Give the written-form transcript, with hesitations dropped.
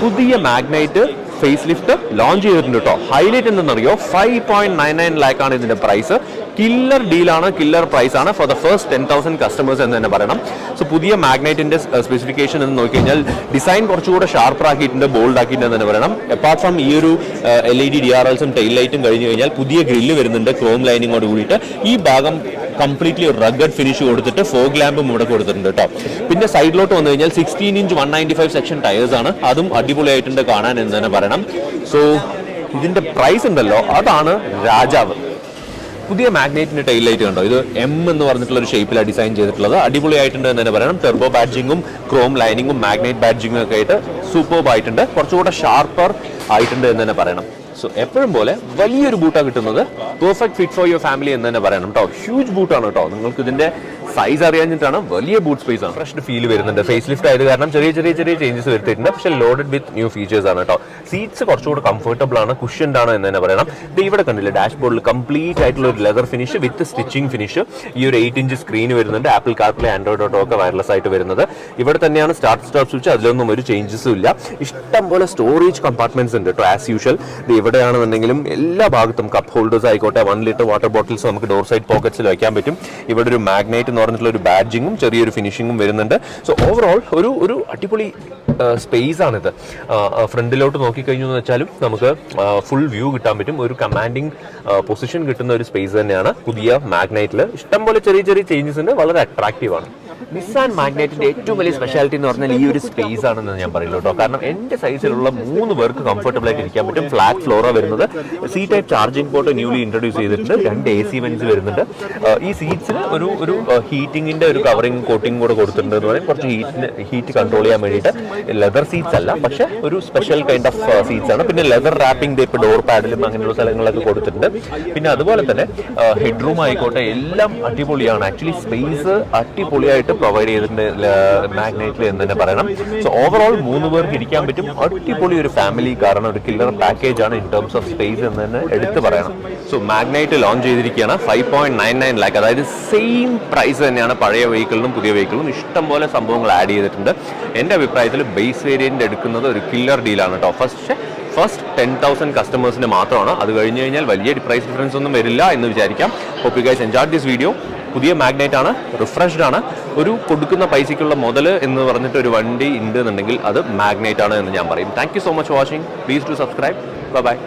പുതിയ Magnite face lift launch ചെയ്തിട്ടുണ്ട് കേട്ടോ. ഹൈലൈറ്റ് എന്തെന്നറിയോ, 5.99 lakh ആണ് ഇതിന്റെ പ്രൈസ്. കില്ലർ ഡീലാണ്, കില്ലർ പ്രൈസ് ആണ് ഫോർ ദ ഫസ്റ്റ് 10,000 കസ്റ്റമേഴ്സ് എന്ന് തന്നെ പറയണം. സോ പുതിയ മാഗ്നൈറ്റിന്റെ സ്പെസിഫിക്കേഷൻ എന്ന് നോക്കിക്കഴിഞ്ഞാൽ ഡിസൈൻ കുറച്ചുകൂടെ ഷാർപ്പ് ആക്കിയിട്ടുണ്ട്, ബോൾഡ് ആക്കിയിട്ടുണ്ട് എന്ന് തന്നെ പറയണം. അപ്പാർട്ട് ഫ്രം ഈ ഒരു LED DRLസും ടെയിൽ ലൈറ്റും കഴിഞ്ഞു കഴിഞ്ഞാൽ പുതിയ ഗ്രില്ല് വരുന്നുണ്ട് ക്രോം ലൈനിങ്ങോട് കൂടിയിട്ട്. ഈ ഭാഗം കംപ്ലീറ്റ്ലി റഗ്ഗഡ് ഫിനിഷ് കൊടുത്തിട്ട് ഫോഗ് ലാമ്പും ഇവിടെ കൊടുത്തിട്ടുണ്ട് കേട്ടോ. പിന്നെ സൈഡിലോട്ട് വന്നു കഴിഞ്ഞാൽ 16 ഇഞ്ച് 195 സെക്ഷൻ ടയേഴ്സ് ആണ്, അതും അടിപൊളിയായിട്ടുണ്ട് കാണാൻ എന്ന് തന്നെ പറയണം. സോ ഇതിന്റെ പ്രൈസ് ഉണ്ടല്ലോ, അതാണ് രാജാവ്. പുതിയ മാഗ്നൈറ്റിന്റെ ടെയിൽ ലൈറ്റ് കണ്ടോ, ഇത് M എന്ന് പറഞ്ഞിട്ടുള്ള ഒരു ഷേപ്പിലാണ് ഡിസൈൻ ചെയ്തിട്ടുള്ളത്. അടിപൊളിയായിട്ടുണ്ട് എന്ന് തന്നെ പറയണം. ടെർബോ ബാഡ്ജിങ്ങും ക്രോം ലൈനിങ്ങും മാഗ്നൈറ്റ് ബാഡ്ജിങ്ങും ഒക്കെ ആയിട്ട് സൂപ്പർബ് ആയിട്ടുണ്ട്, കുറച്ചുകൂടെ ഷാർപ്പർ ആയിട്ടുണ്ട് എന്ന് തന്നെ പറയണം. സോ എപ്പോഴും പോലെ വലിയൊരു ബൂട്ടാണ് കിട്ടുന്നത്, perfect fit for your family എന്ന് തന്നെ പറയണം കേട്ടോ. ഹ്യൂജ് ബൂട്ടാണ് കേട്ടോ, നിങ്ങൾക്ക് ഇതിന്റെ സൈസ് അറിയാഞ്ഞിട്ടാണ്, വലിയ ബൂട്ട് സ്പേസ് ആണ്. ഫ്രഷ് ഫീൽ വരുന്നുണ്ട്, ഫേസ് ലിഫ്റ്റ് ആയത് കാരണം ചെറിയ ചേഞ്ചസ് വരുത്തിയിട്ടുണ്ട്, പക്ഷേ ലോഡഡ് വിത്ത് ന്യൂ ഫീച്ചേഴ്സ് ആണ് കേട്ടോ. സീറ്റ്സ് കുറച്ചുകൂടെ കംഫർട്ടബിൾ ആണ്, കുഷ്യൻഡ് ആണ് എന്ന് തന്നെ പറയണം. ഇവിടെ കണ്ടില്ല ഡാഷ്ബോർഡിൽ കംപ്ലീറ്റ് ആയിട്ടുള്ള ഒരു ലെതർ ഫിനിഷ് വിത്ത് സ്റ്റിച്ചിങ് ഫിനിഷ്. ഈ ഒരു 8 ഇഞ്ച് സ്ക്രീൻ വരുന്നുണ്ട്, ആപ്പിൾ കാർപ്ലേ ആൻഡ്രോയിഡ് ഓട്ടോ ഒക്കെ വയർലെസ് ആയിട്ട് വരുന്നത്. ഇവിടെ തന്നെയാണ് സ്റ്റാർട്ട് സ്റ്റോപ്പ് സ്വിച്ച്, അതിലൊന്നും ഒരു ചേഞ്ചസും ഇല്ല. ഇഷ്ടം പോലെ സ്റ്റോറേജ് കമ്പാർട്ട്മെന്റ്സ് ഉണ്ട് കേട്ടോ ആസ് യൂഷ്വൽ. ഇവിടെയാണെന്നുണ്ടെങ്കിലും എല്ലാ ഭാഗത്തും കപ്പ് ഹോൾഡേഴ്സ് ആയിക്കോട്ടെ, 1 ലിറ്റർ വാട്ടർ ബോട്ടിൽസ് നമുക്ക് ഡോർ സൈഡ് പോക്കറ്റ്സിൽ വയ്ക്കാൻ പറ്റും. ഇവിടെ ഒരു മാഗ്നൈറ്റ് എന്ന് പറഞ്ഞിട്ടുള്ള ഒരു ബാഡ്ജിങ്ങും ചെറിയൊരു ഫിനിഷിങ്ങും വരുന്നുണ്ട്. സോ ഓവറോൾ ഒരു അടിപൊളി സ്പേസ് ആണിത്. ഫ്രണ്ടിലോട്ട് നോക്കിക്കഴിഞ്ഞു എന്ന് വെച്ചാലും നമുക്ക് ഫുൾ വ്യൂ കിട്ടാൻ പറ്റും, ഒരു കമാൻഡിങ് പൊസിഷൻ കിട്ടുന്ന ഒരു സ്പേസ് തന്നെയാണ് പുതിയ മാഗ്നൈറ്റിൽ. ഇഷ്ടംപോലെ ചെറിയ ചേഞ്ചസ് ഉണ്ട്, വളരെ അട്രാക്റ്റീവ് ആണ്. നിസാൻ മാഗ്നൈറ്റിന്റെ ഏറ്റവും വലിയ സ്പെഷ്യാലിറ്റി എന്ന് പറഞ്ഞാൽ ഈ ഒരു സ്പേസ് ആണെന്ന് ഞാൻ പറയുള്ളൂ കേട്ടോ. കാരണം എന്റെ സൈസിലുള്ള 3 പേർക്ക് കംഫർട്ടബിൾ ആയിട്ട് ഇരിക്കാൻ പറ്റും. ഫ്ലാറ്റ് ഫ്ലോറാ വരുന്നത്. C type charging port newly introduce ചെയ്തിട്ടുണ്ട്, 2 AC വെന്റ്സ് വരുന്നുണ്ട്. ഈ സീറ്റ്സിന് ഒരു ഹീറ്റിംഗിന്റെ ഒരു കവറിംഗ് കോട്ടിംഗ് കൂടെ കൊടുത്തിട്ടുണ്ട് എന്ന് പറയും, കുറച്ച് ഹീറ്റ് കൺട്രോൾ ചെയ്യാൻ വേണ്ടിയിട്ട്. ലെതർ സീറ്റ്സ് അല്ല, പക്ഷെ ഒരു സ്പെഷ്യൽ കൈൻഡ് ഓഫ് സീറ്റ്സ് ആണ്. പിന്നെ ലെതർ റാപ്പിംഗ് ടൈപ്പ് ഡോർ പാഡിലും അങ്ങനെയുള്ള സ്ഥലങ്ങളൊക്കെ കൊടുത്തിട്ടുണ്ട്. പിന്നെ അതുപോലെ തന്നെ ഹെഡ് റൂം ആയിക്കോട്ടെ എല്ലാം അടിപൊളിയാണ്. ആക്ച്വലി സ്പേസ് അടിപൊളിയായിട്ട് പ്രൊവൈഡ് ചെയ്തിട്ടുണ്ട് മാഗ്നൈറ്റിൽ എന്ന് തന്നെ പറയണം. സോ ഓവറോൾ 3 പേർക്ക് ഇരിക്കാൻ പറ്റും, അടിപൊളി ഒരു ഫാമിലി കാരണം ഒരു കില്ലർ പാക്കേജ് ആണ് ഇൻ ടേംസ് ഓഫ് സ്പേസ് എന്ന് തന്നെ എടുത്തു പറയണം. സോ മാഗ്നൈറ്റ് ലോഞ്ച് ചെയ്തിരിക്കുകയാണ് 5.99 lakh, അതായത് സെയിം പ്രൈസ് തന്നെയാണ് പഴയ വെഹിക്കിളിനും പുതിയ വെഹിക്കിളിനും. ഇഷ്ടംപോലെ സംഭവങ്ങൾ ആഡ് ചെയ്തിട്ടുണ്ട്. എൻ്റെ അഭിപ്രായത്തിൽ ബേസ് വേരിയന്റ് എടുക്കുന്നത് ഒരു കില്ലർ ഡീലാണ് കേട്ടോ. ഫസ്റ്റ് 10,000 കസ്റ്റമേഴ്സിന് മാത്രമാണ്. അത് കഴിഞ്ഞ് കഴിഞ്ഞാൽ വലിയ പ്രൈസ് ഡിഫറൻസ് ഒന്നും വരില്ല എന്ന് വിചാരിക്കാം. Hope you guys enjoy this video. പുതിയ മാഗ്നൈറ്റ് ആണ്, റിഫ്രഷ്ഡ് ആണ്. ഒരു കൊടുക്കുന്ന പൈസയ്ക്കുള്ള മുതൽ എന്ന് പറഞ്ഞിട്ട് ഒരു വണ്ടി ഉണ്ട് എന്നുണ്ടെങ്കിൽ അത് മാഗ്നൈറ്റ് ആണ് എന്ന് ഞാൻ പറയും. Thank you so much for watching. Please to subscribe. By.